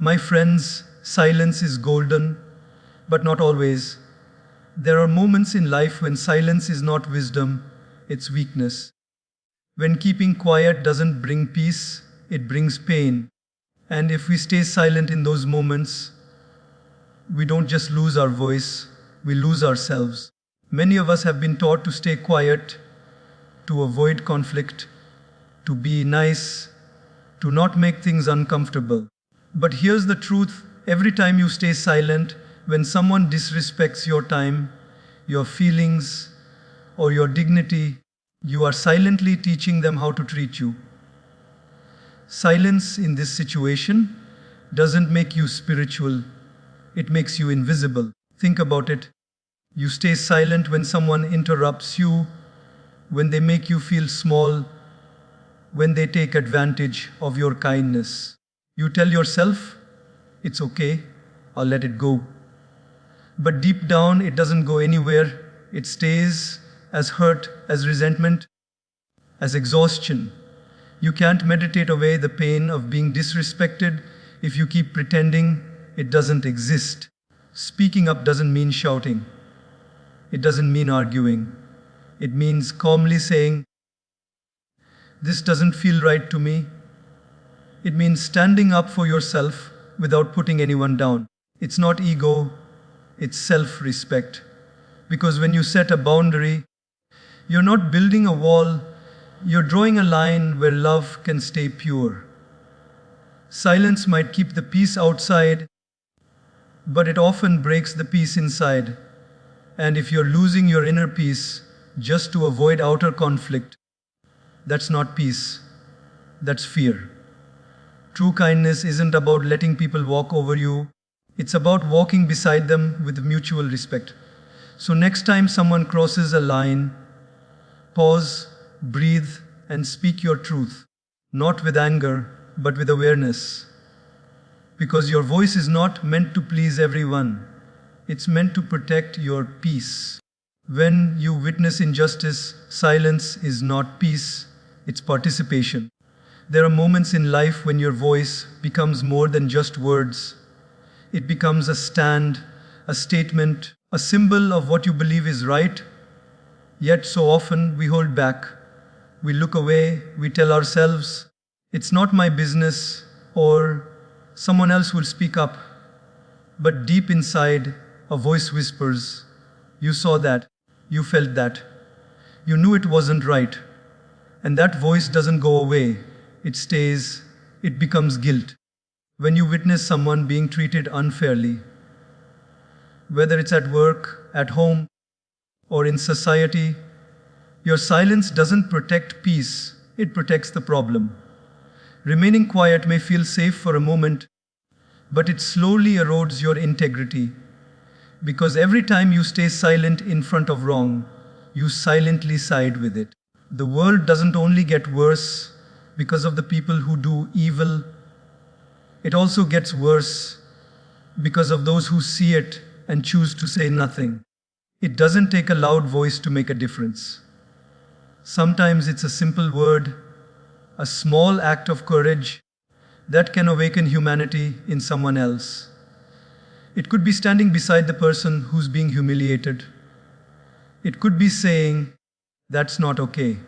My friends, silence is golden, but not always. There are moments in life when silence is not wisdom, it's weakness. When keeping quiet doesn't bring peace, it brings pain. And if we stay silent in those moments, we don't just lose our voice, we lose ourselves. Many of us have been taught to stay quiet, to avoid conflict, to be nice, to not make things uncomfortable. But here's the truth: every time you stay silent, when someone disrespects your time, your feelings, or your dignity, you are silently teaching them how to treat you. Silence in this situation doesn't make you spiritual, it makes you invisible. Think about it. You stay silent when someone interrupts you, when they make you feel small, when they take advantage of your kindness. You tell yourself, it's okay, I'll let it go. But deep down, it doesn't go anywhere. It stays as hurt, as resentment, as exhaustion. You can't meditate away the pain of being disrespected if you keep pretending it doesn't exist. Speaking up doesn't mean shouting. It doesn't mean arguing. It means calmly saying, "This doesn't feel right to me." It means standing up for yourself without putting anyone down. It's not ego, it's self-respect. Because when you set a boundary, you're not building a wall, you're drawing a line where love can stay pure. Silence might keep the peace outside, but it often breaks the peace inside. And if you're losing your inner peace just to avoid outer conflict, that's not peace, that's fear. True kindness isn't about letting people walk over you, it's about walking beside them with mutual respect. So next time someone crosses a line, pause, breathe, and speak your truth. Not with anger, but with awareness. Because your voice is not meant to please everyone, it's meant to protect your peace. When you witness injustice, silence is not peace, it's participation. There are moments in life when your voice becomes more than just words. It becomes a stand, a statement, a symbol of what you believe is right. Yet so often we hold back. We look away, we tell ourselves, "It's not my business," or "Someone else will speak up." But deep inside, a voice whispers, "You saw that, you felt that, you knew it wasn't right." And that voice doesn't go away. It stays, it becomes guilt. When you witness someone being treated unfairly, whether it's at work, at home, or in society, your silence doesn't protect peace, it protects the problem. Remaining quiet may feel safe for a moment, but it slowly erodes your integrity. Because every time you stay silent in front of wrong, you silently side with it. The world doesn't only get worse because of the people who do evil, it also gets worse because of those who see it and choose to say nothing. It doesn't take a loud voice to make a difference. Sometimes it's a simple word, a small act of courage that can awaken humanity in someone else. It could be standing beside the person who's being humiliated. It could be saying, "That's not okay."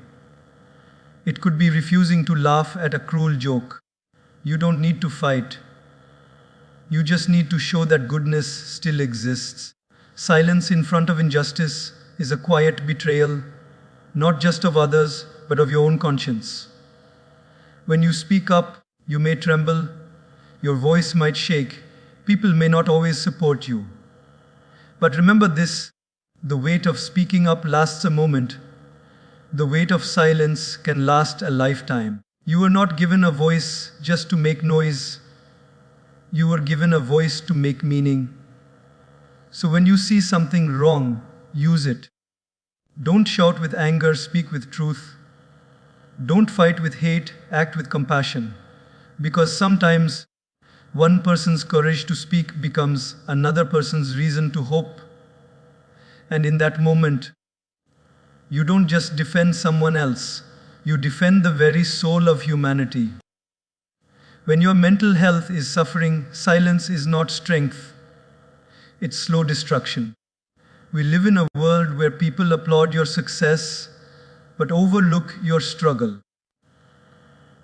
It could be refusing to laugh at a cruel joke. You don't need to fight. You just need to show that goodness still exists. Silence in front of injustice is a quiet betrayal, not just of others, but of your own conscience. When you speak up, you may tremble, your voice might shake, people may not always support you. But remember this: the weight of speaking up lasts a moment. The weight of silence can last a lifetime. You were not given a voice just to make noise. You were given a voice to make meaning. So when you see something wrong, use it. Don't shout with anger, speak with truth. Don't fight with hate, act with compassion. Because sometimes one person's courage to speak becomes another person's reason to hope. And in that moment, you don't just defend someone else, you defend the very soul of humanity. When your mental health is suffering, silence is not strength, it's slow destruction. We live in a world where people applaud your success but overlook your struggle,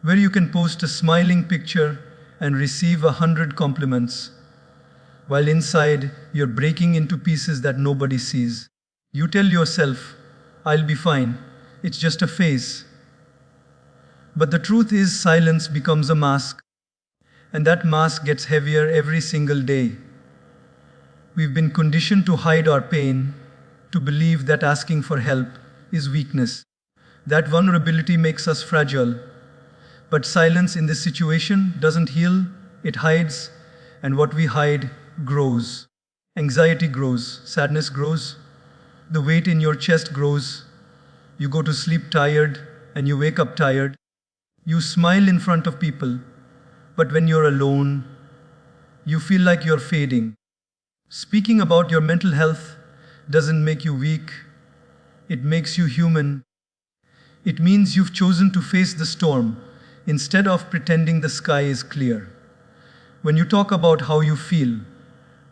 where you can post a smiling picture and receive 100 compliments, while inside you're breaking into pieces that nobody sees. You tell yourself, I'll be fine, it's just a phase. But the truth is, silence becomes a mask, and that mask gets heavier every single day. We've been conditioned to hide our pain, to believe that asking for help is weakness. That vulnerability makes us fragile. But silence in this situation doesn't heal, it hides, and what we hide grows. Anxiety grows, sadness grows, the weight in your chest grows. You go to sleep tired and you wake up tired. You smile in front of people, but when you're alone, you feel like you're fading. Speaking about your mental health doesn't make you weak, it makes you human. It means you've chosen to face the storm instead of pretending the sky is clear. When you talk about how you feel,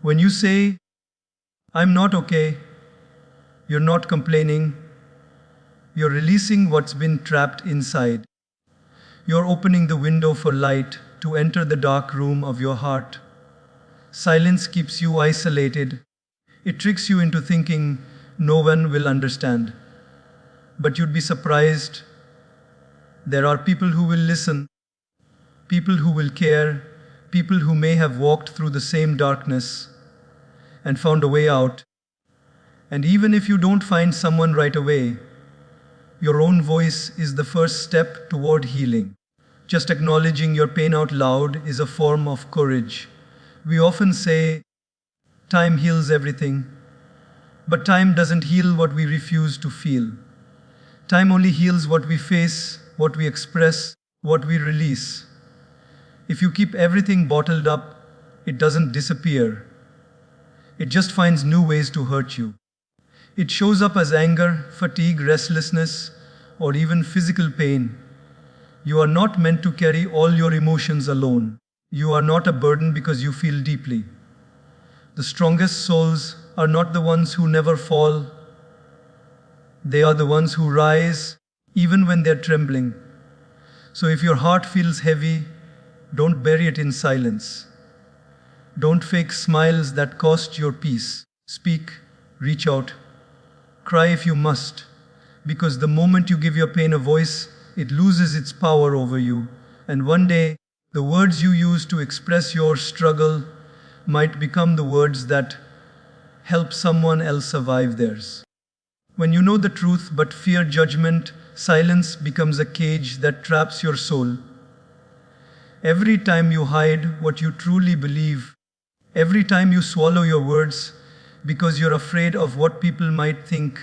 when you say, I'm not okay, you're not complaining, you're releasing what's been trapped inside. You're opening the window for light to enter the dark room of your heart. Silence keeps you isolated. It tricks you into thinking no one will understand. But you'd be surprised. There are people who will listen, people who will care, people who may have walked through the same darkness and found a way out. And even if you don't find someone right away, your own voice is the first step toward healing. Just acknowledging your pain out loud is a form of courage. We often say, time heals everything, but time doesn't heal what we refuse to feel. Time only heals what we face, what we express, what we release. If you keep everything bottled up, it doesn't disappear. It just finds new ways to hurt you. It shows up as anger, fatigue, restlessness, or even physical pain. You are not meant to carry all your emotions alone. You are not a burden because you feel deeply. The strongest souls are not the ones who never fall. They are the ones who rise even when they're trembling. So if your heart feels heavy, don't bury it in silence. Don't fake smiles that cost your peace. Speak, reach out, cry if you must, because the moment you give your pain a voice, it loses its power over you. And one day, the words you use to express your struggle might become the words that help someone else survive theirs. When you know the truth but fear judgment, silence becomes a cage that traps your soul. Every time you hide what you truly believe, every time you swallow your words because you're afraid of what people might think,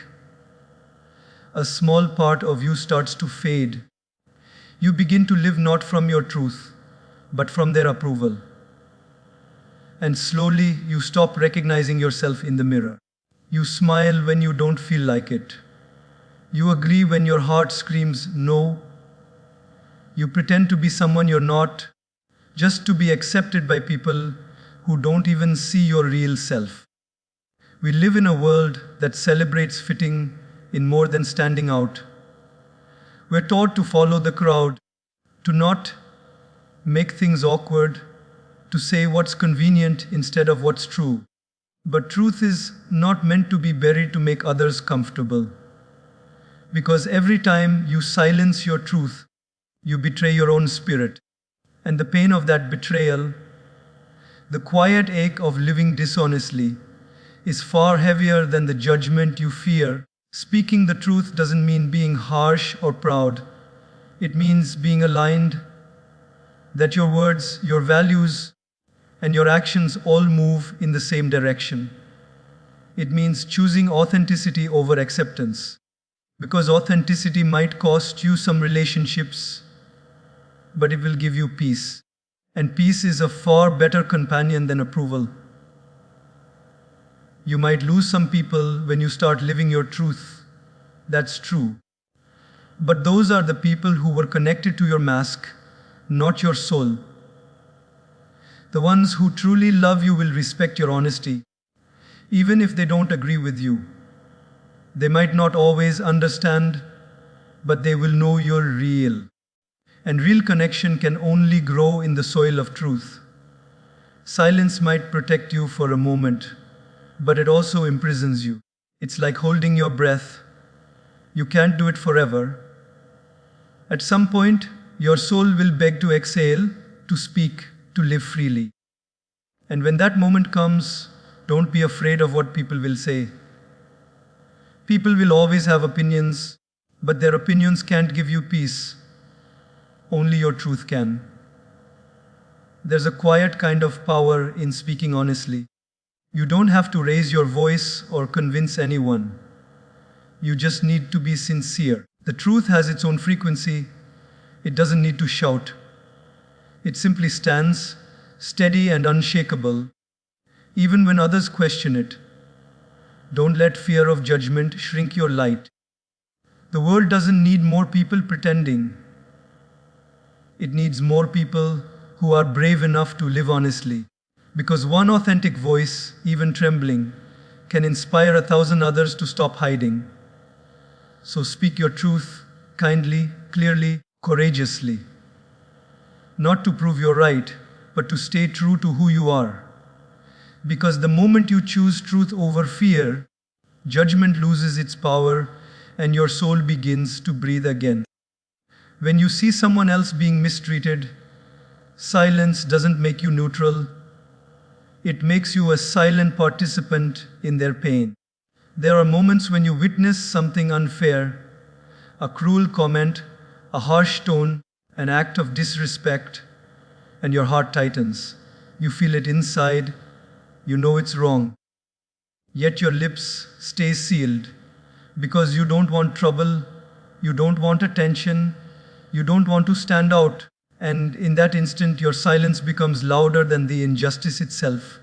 a small part of you starts to fade. You begin to live not from your truth, but from their approval. And slowly you stop recognizing yourself in the mirror. You smile when you don't feel like it. You agree when your heart screams no. You pretend to be someone you're not, just to be accepted by people who don't even see your real self. We live in a world that celebrates fitting in more than standing out. We're taught to follow the crowd, to not make things awkward, to say what's convenient instead of what's true. But truth is not meant to be buried to make others comfortable. Because every time you silence your truth, you betray your own spirit. And the pain of that betrayal, the quiet ache of living dishonestly, is far heavier than the judgment you fear. Speaking the truth doesn't mean being harsh or proud. It means being aligned, that your words, your values, and your actions all move in the same direction. It means choosing authenticity over acceptance. Because authenticity might cost you some relationships, but it will give you peace. And peace is a far better companion than approval. You might lose some people when you start living your truth. That's true. But those are the people who were connected to your mask, not your soul. The ones who truly love you will respect your honesty, even if they don't agree with you. They might not always understand, but they will know you're real. And real connection can only grow in the soil of truth. Silence might protect you for a moment, but it also imprisons you. It's like holding your breath. You can't do it forever. At some point, your soul will beg to exhale, to speak, to live freely. And when that moment comes, don't be afraid of what people will say. People will always have opinions, but their opinions can't give you peace. Only your truth can. There's a quiet kind of power in speaking honestly. You don't have to raise your voice or convince anyone. You just need to be sincere. The truth has its own frequency. It doesn't need to shout. It simply stands, steady and unshakable, even when others question it. Don't let fear of judgment shrink your light. The world doesn't need more people pretending. It needs more people who are brave enough to live honestly. Because one authentic voice, even trembling, can inspire 1,000 others to stop hiding. So speak your truth kindly, clearly, courageously. Not to prove you're right, but to stay true to who you are. Because the moment you choose truth over fear, judgment loses its power and your soul begins to breathe again. When you see someone else being mistreated, silence doesn't make you neutral. It makes you a silent participant in their pain. There are moments when you witness something unfair, a cruel comment, a harsh tone, an act of disrespect, and your heart tightens. You feel it inside, you know it's wrong. Yet your lips stay sealed because you don't want trouble, you don't want attention, you don't want to stand out. And in that instant, your silence becomes louder than the injustice itself.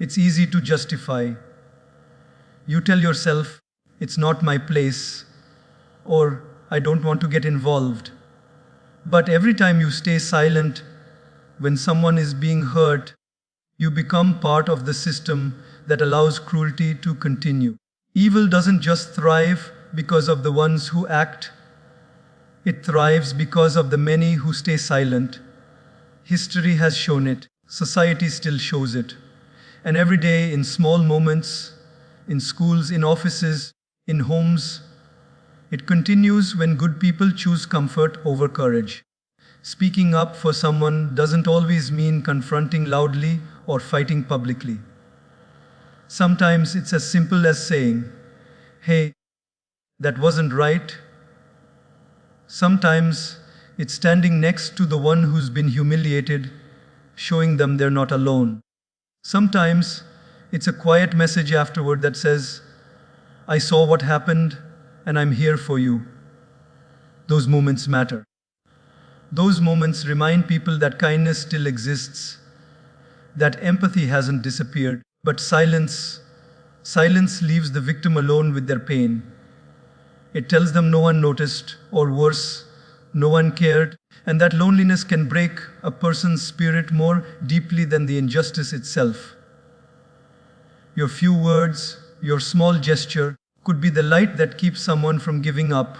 It's easy to justify. You tell yourself, it's not my place, or I don't want to get involved. But every time you stay silent, when someone is being hurt, you become part of the system that allows cruelty to continue. Evil doesn't just thrive because of the ones who act. It thrives because of the many who stay silent. History has shown it. Society still shows it. And every day in small moments, in schools, in offices, in homes, it continues when good people choose comfort over courage. Speaking up for someone doesn't always mean confronting loudly or fighting publicly. Sometimes it's as simple as saying, "Hey, that wasn't right." Sometimes it's standing next to the one who's been humiliated, showing them they're not alone. Sometimes it's a quiet message afterward that says, "I saw what happened and I'm here for you." Those moments matter. Those moments remind people that kindness still exists, that empathy hasn't disappeared, but silence leaves the victim alone with their pain. It tells them no one noticed, or worse, no one cared, and that loneliness can break a person's spirit more deeply than the injustice itself. Your few words, your small gesture, could be the light that keeps someone from giving up.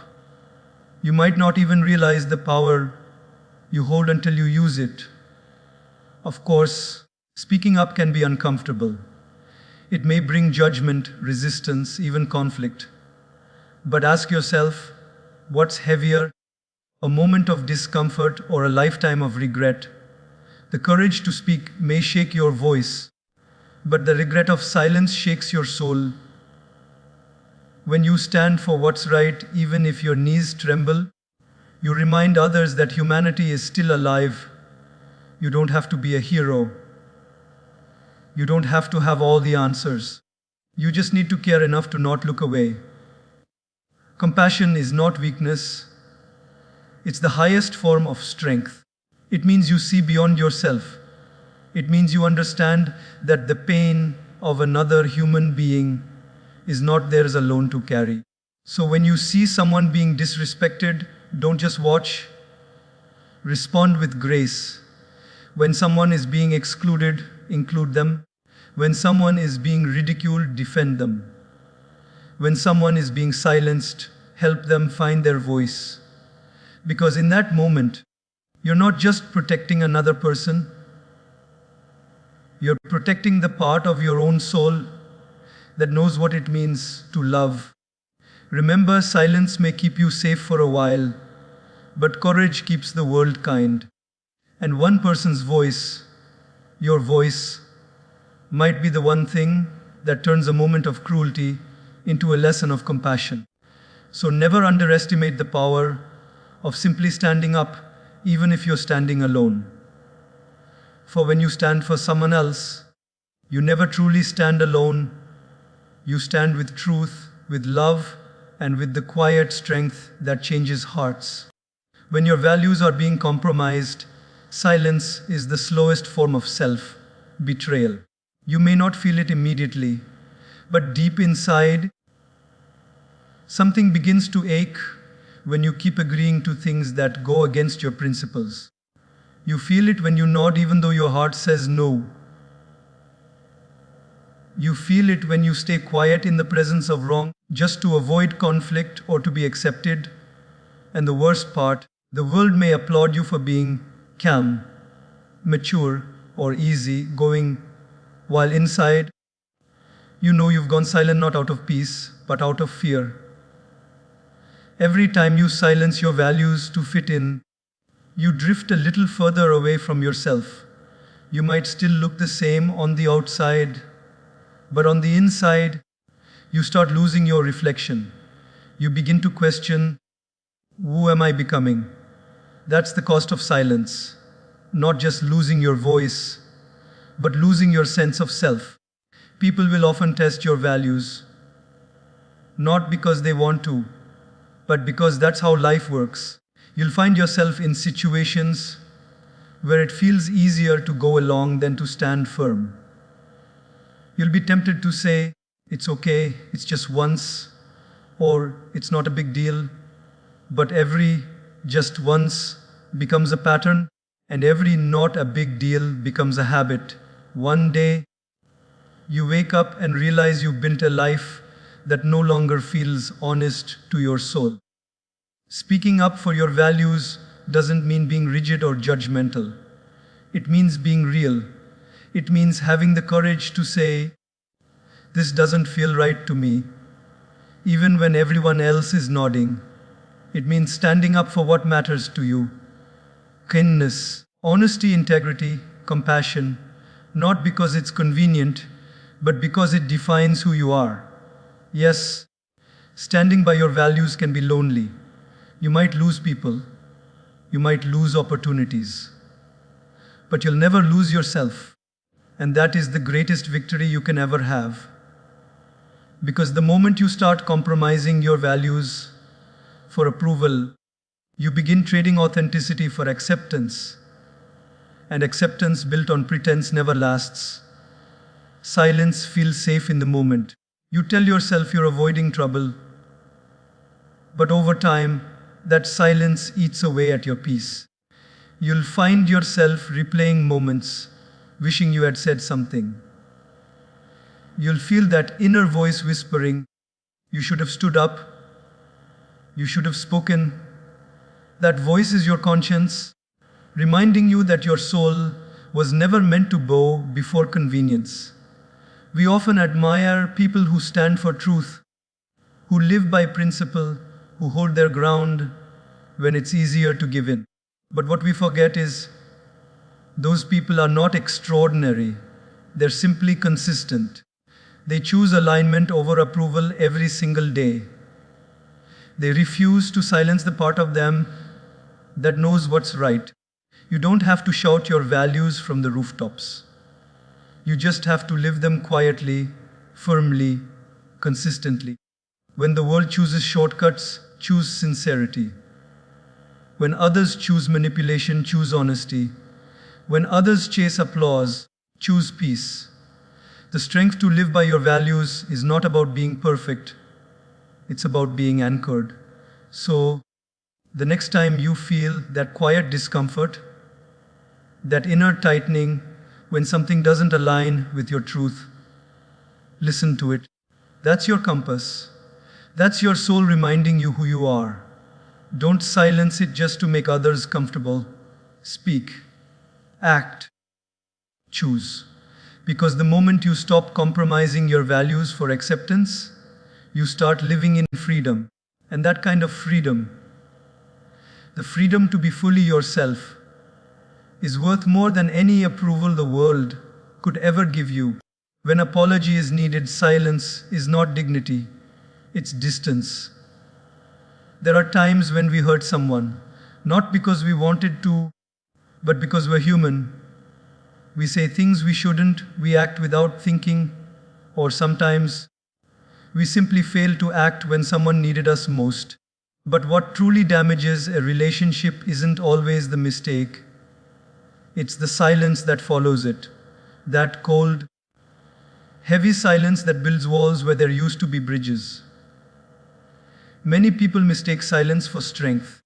You might not even realize the power you hold until you use it. Of course, speaking up can be uncomfortable. It may bring judgment, resistance, even conflict. But ask yourself, what's heavier, a moment of discomfort or a lifetime of regret? The courage to speak may shake your voice, but the regret of silence shakes your soul. When you stand for what's right, even if your knees tremble, you remind others that humanity is still alive. You don't have to be a hero. You don't have to have all the answers. You just need to care enough to not look away. Compassion is not weakness. It's the highest form of strength. It means you see beyond yourself. It means you understand that the pain of another human being is not theirs alone to carry. So when you see someone being disrespected, don't just watch. Respond with grace. When someone is being excluded, include them. When someone is being ridiculed, defend them. When someone is being silenced, help them find their voice. Because in that moment, you're not just protecting another person, you're protecting the part of your own soul that knows what it means to love. Remember, silence may keep you safe for a while, but courage keeps the world kind. And one person's voice, your voice, might be the one thing that turns a moment of cruelty into a lesson of compassion. So never underestimate the power of simply standing up, even if you're standing alone. For when you stand for someone else, you never truly stand alone. You stand with truth, with love, and with the quiet strength that changes hearts. When your values are being compromised, silence is the slowest form of self-betrayal. You may not feel it immediately, but deep inside, something begins to ache when you keep agreeing to things that go against your principles. You feel it when you nod even though your heart says no. You feel it when you stay quiet in the presence of wrong just to avoid conflict or to be accepted. And the worst part, the world may applaud you for being calm, mature, or easy going, while inside, you know you've gone silent not out of peace, but out of fear. Every time you silence your values to fit in, you drift a little further away from yourself. You might still look the same on the outside, but on the inside, you start losing your reflection. You begin to question, who am I becoming? That's the cost of silence. Not just losing your voice, but losing your sense of self. People will often test your values, not because they want to, but because that's how life works. You'll find yourself in situations where it feels easier to go along than to stand firm. You'll be tempted to say, it's okay, it's just once, or it's not a big deal. But every just once becomes a pattern, and every not a big deal becomes a habit. One day, you wake up and realize you built a life that no longer feels honest to your soul. Speaking up for your values doesn't mean being rigid or judgmental. It means being real. It means having the courage to say, this doesn't feel right to me, even when everyone else is nodding. It means standing up for what matters to you. Kindness, honesty, integrity, compassion, not because it's convenient, but because it defines who you are. Yes, standing by your values can be lonely. You might lose people. You might lose opportunities. But you'll never lose yourself. And that is the greatest victory you can ever have. Because the moment you start compromising your values for approval, you begin trading authenticity for acceptance. And acceptance built on pretense never lasts. Silence feels safe in the moment. You tell yourself you're avoiding trouble. But over time, that silence eats away at your peace. You'll find yourself replaying moments, wishing you had said something. You'll feel that inner voice whispering, you should have stood up, you should have spoken. That voice is your conscience, reminding you that your soul was never meant to bow before convenience. We often admire people who stand for truth, who live by principle, who hold their ground when it's easier to give in. But what we forget is, those people are not extraordinary. They're simply consistent. They choose alignment over approval every single day. They refuse to silence the part of them that knows what's right. You don't have to shout your values from the rooftops. You just have to live them quietly, firmly, consistently. When the world chooses shortcuts, choose sincerity. When others choose manipulation, choose honesty. When others chase applause, choose peace. The strength to live by your values is not about being perfect. It's about being anchored. So, the next time you feel that quiet discomfort, that inner tightening when something doesn't align with your truth. Listen to it. That's your compass. That's your soul reminding you who you are. Don't silence it just to make others comfortable. Speak, act, choose. Because the moment you stop compromising your values for acceptance, you start living in freedom. And that kind of freedom, the freedom to be fully yourself, is worth more than any approval the world could ever give you. When apology is needed, silence is not dignity, it's distance. There are times when we hurt someone, not because we wanted to, but because we're human. We say things we shouldn't, we act without thinking, or sometimes we simply fail to act when someone needed us most. But what truly damages a relationship isn't always the mistake. It's the silence that follows it. That cold, heavy silence that builds walls where there used to be bridges. Many people mistake silence for strength.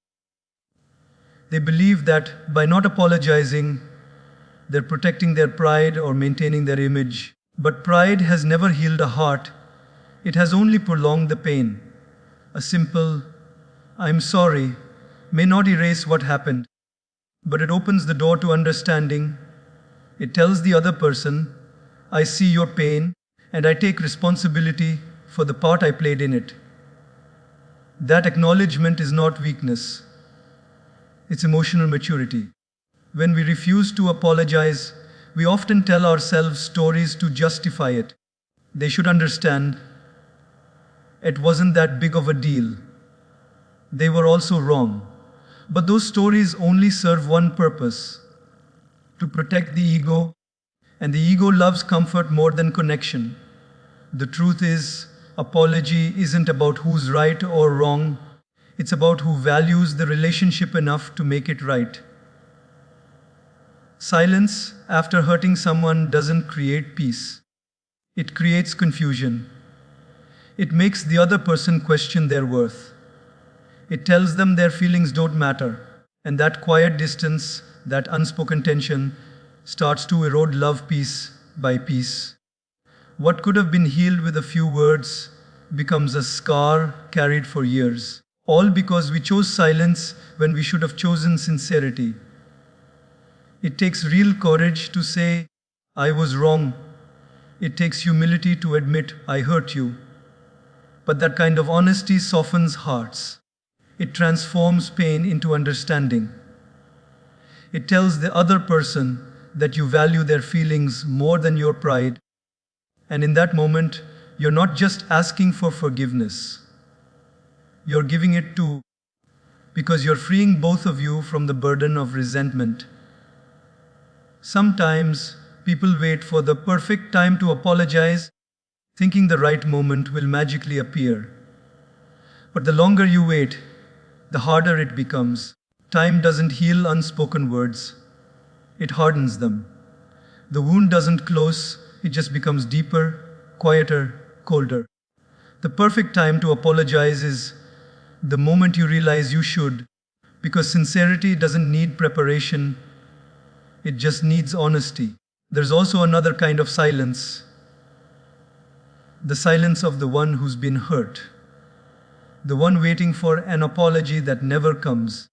They believe that by not apologizing, they're protecting their pride or maintaining their image. But pride has never healed a heart. It has only prolonged the pain. A simple, "I'm sorry," may not erase what happened, but it opens the door to understanding. It tells the other person, "I see your pain, and I take responsibility for the part I played in it." That acknowledgement is not weakness. It's emotional maturity. When we refuse to apologize, we often tell ourselves stories to justify it. They should understand it wasn't that big of a deal. They were also wrong. But those stories only serve one purpose: to protect the ego, and the ego loves comfort more than connection. The truth is, apology isn't about who's right or wrong, it's about who values the relationship enough to make it right. Silence after hurting someone doesn't create peace. It creates confusion. It makes the other person question their worth. It tells them their feelings don't matter. And that quiet distance, that unspoken tension, starts to erode love piece by piece. What could have been healed with a few words becomes a scar carried for years. All because we chose silence when we should have chosen sincerity. It takes real courage to say, "I was wrong." It takes humility to admit, "I hurt you." But that kind of honesty softens hearts. It transforms pain into understanding. It tells the other person that you value their feelings more than your pride. And in that moment, you're not just asking for forgiveness. You're giving it too, because you're freeing both of you from the burden of resentment. Sometimes people wait for the perfect time to apologize, thinking the right moment will magically appear. But the longer you wait, the harder it becomes. Time doesn't heal unspoken words. It hardens them. The wound doesn't close, it just becomes deeper, quieter, colder. The perfect time to apologize is the moment you realize you should, because sincerity doesn't need preparation, it just needs honesty. There's also another kind of silence, the silence of the one who's been hurt, the one waiting for an apology that never comes.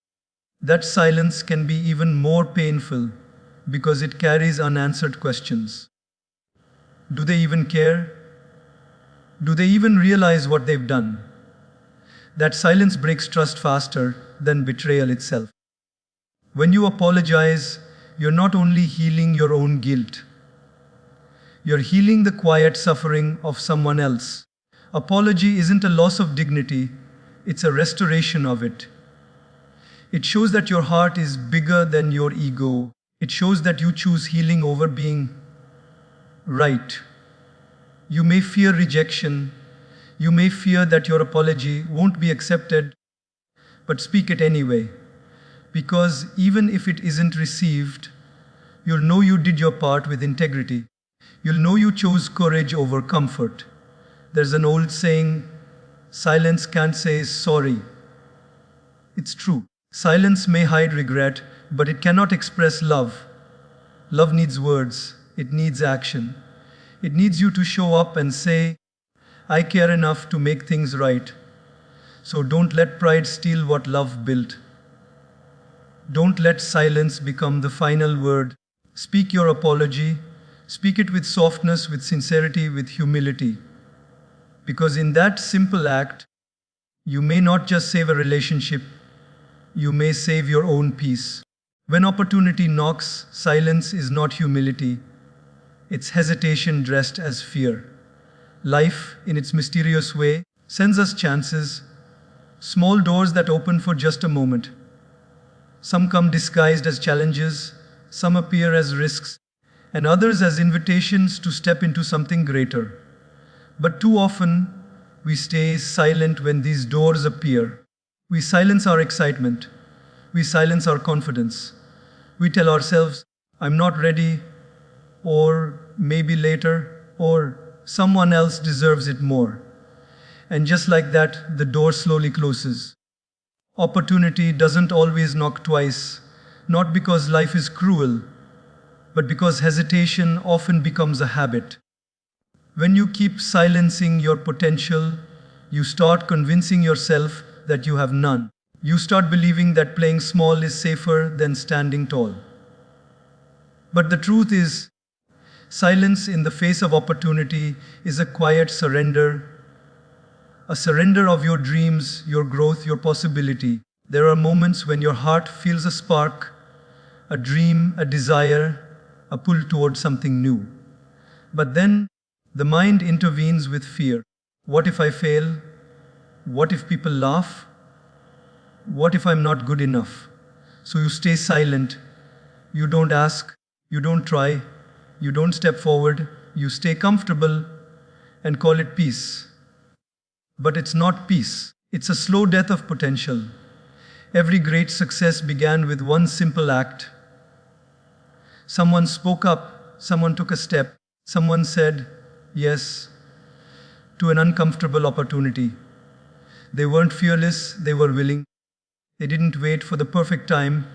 That silence can be even more painful because it carries unanswered questions. Do they even care? Do they even realize what they've done? That silence breaks trust faster than betrayal itself. When you apologize, you're not only healing your own guilt, you're healing the quiet suffering of someone else. Apology isn't a loss of dignity, it's a restoration of it. It shows that your heart is bigger than your ego. It shows that you choose healing over being right. You may fear rejection. You may fear that your apology won't be accepted, but speak it anyway. Because even if it isn't received, you'll know you did your part with integrity. You'll know you chose courage over comfort. There's an old saying, silence can't say sorry. It's true. Silence may hide regret, but it cannot express love. Love needs words, it needs action. It needs you to show up and say, I care enough to make things right. So don't let pride steal what love built. Don't let silence become the final word. Speak your apology. Speak it with softness, with sincerity, with humility. Because in that simple act, you may not just save a relationship, you may save your own peace. When opportunity knocks, silence is not humility, it's hesitation dressed as fear. Life, in its mysterious way, sends us chances, small doors that open for just a moment. Some come disguised as challenges, some appear as risks, and others as invitations to step into something greater. But too often, we stay silent when these doors appear. We silence our excitement. We silence our confidence. We tell ourselves, I'm not ready, or maybe later, or someone else deserves it more. And just like that, the door slowly closes. Opportunity doesn't always knock twice, not because life is cruel, but because hesitation often becomes a habit. When you keep silencing your potential, you start convincing yourself that you have none. You start believing that playing small is safer than standing tall. But the truth is, silence in the face of opportunity is a quiet surrender, a surrender of your dreams, your growth, your possibility. There are moments when your heart feels a spark, a dream, a desire, a pull towards something new. But then, the mind intervenes with fear. What if I fail? What if people laugh? What if I'm not good enough? So you stay silent. You don't ask. You don't try. You don't step forward. You stay comfortable and call it peace. But it's not peace. It's a slow death of potential. Every great success began with one simple act. Someone spoke up. Someone took a step. Someone said yes to an uncomfortable opportunity. They weren't fearless, they were willing. They didn't wait for the perfect time,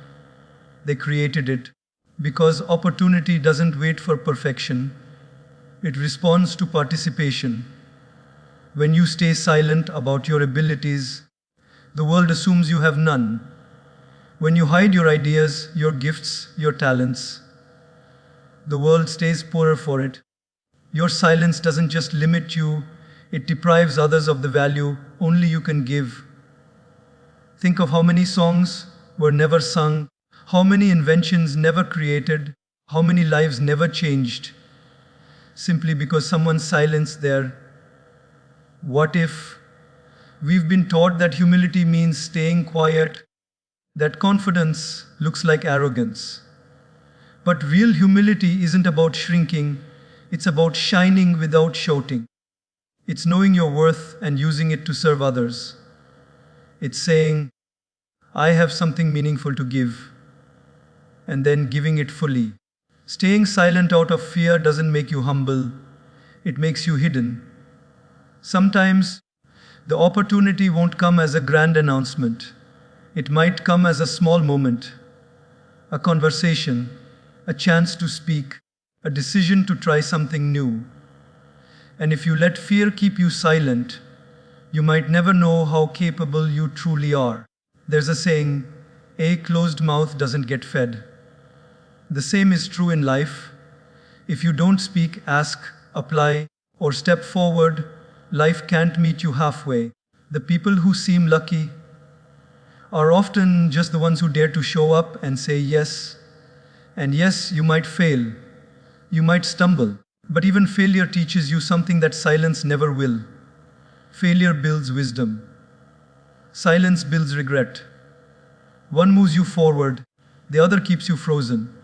they created it. Because opportunity doesn't wait for perfection, it responds to participation. When you stay silent about your abilities, the world assumes you have none. When you hide your ideas, your gifts, your talents, the world stays poorer for it. Your silence doesn't just limit you, it deprives others of the value only you can give. Think of how many songs were never sung, how many inventions never created, how many lives never changed, simply because someone silenced their what if. We've been taught that humility means staying quiet, that confidence looks like arrogance. But real humility isn't about shrinking, it's about shining without shouting. It's knowing your worth and using it to serve others. It's saying, I have something meaningful to give, and then giving it fully. Staying silent out of fear doesn't make you humble, it makes you hidden. Sometimes, the opportunity won't come as a grand announcement. It might come as a small moment, a conversation, a chance to speak, a decision to try something new. And if you let fear keep you silent, you might never know how capable you truly are. There's a saying, a closed mouth doesn't get fed. The same is true in life. If you don't speak, ask, apply, or step forward, life can't meet you halfway. The people who seem lucky are often just the ones who dare to show up and say yes. And yes, you might fail. You might stumble. But even failure teaches you something that silence never will. Failure builds wisdom. Silence builds regret. One moves you forward, the other keeps you frozen.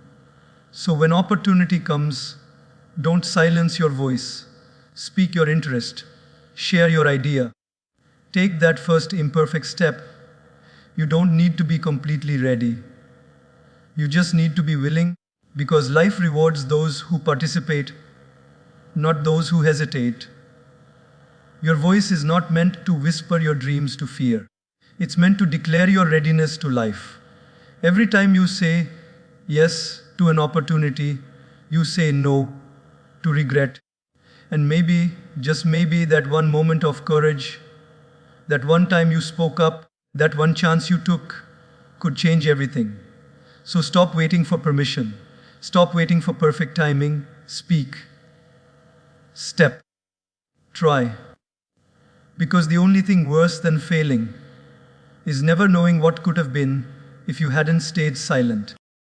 So when opportunity comes, don't silence your voice. Speak your interest. Share your idea. Take that first imperfect step. You don't need to be completely ready. You just need to be willing, because life rewards those who participate, not those who hesitate. Your voice is not meant to whisper your dreams to fear. It's meant to declare your readiness to life. Every time you say yes to an opportunity, you say no to regret. And maybe, just maybe, that one moment of courage, that one time you spoke up, that one chance you took, could change everything. So stop waiting for permission. Stop waiting for perfect timing. Speak. Step. Try. Because the only thing worse than failing is never knowing what could have been if you hadn't stayed silent.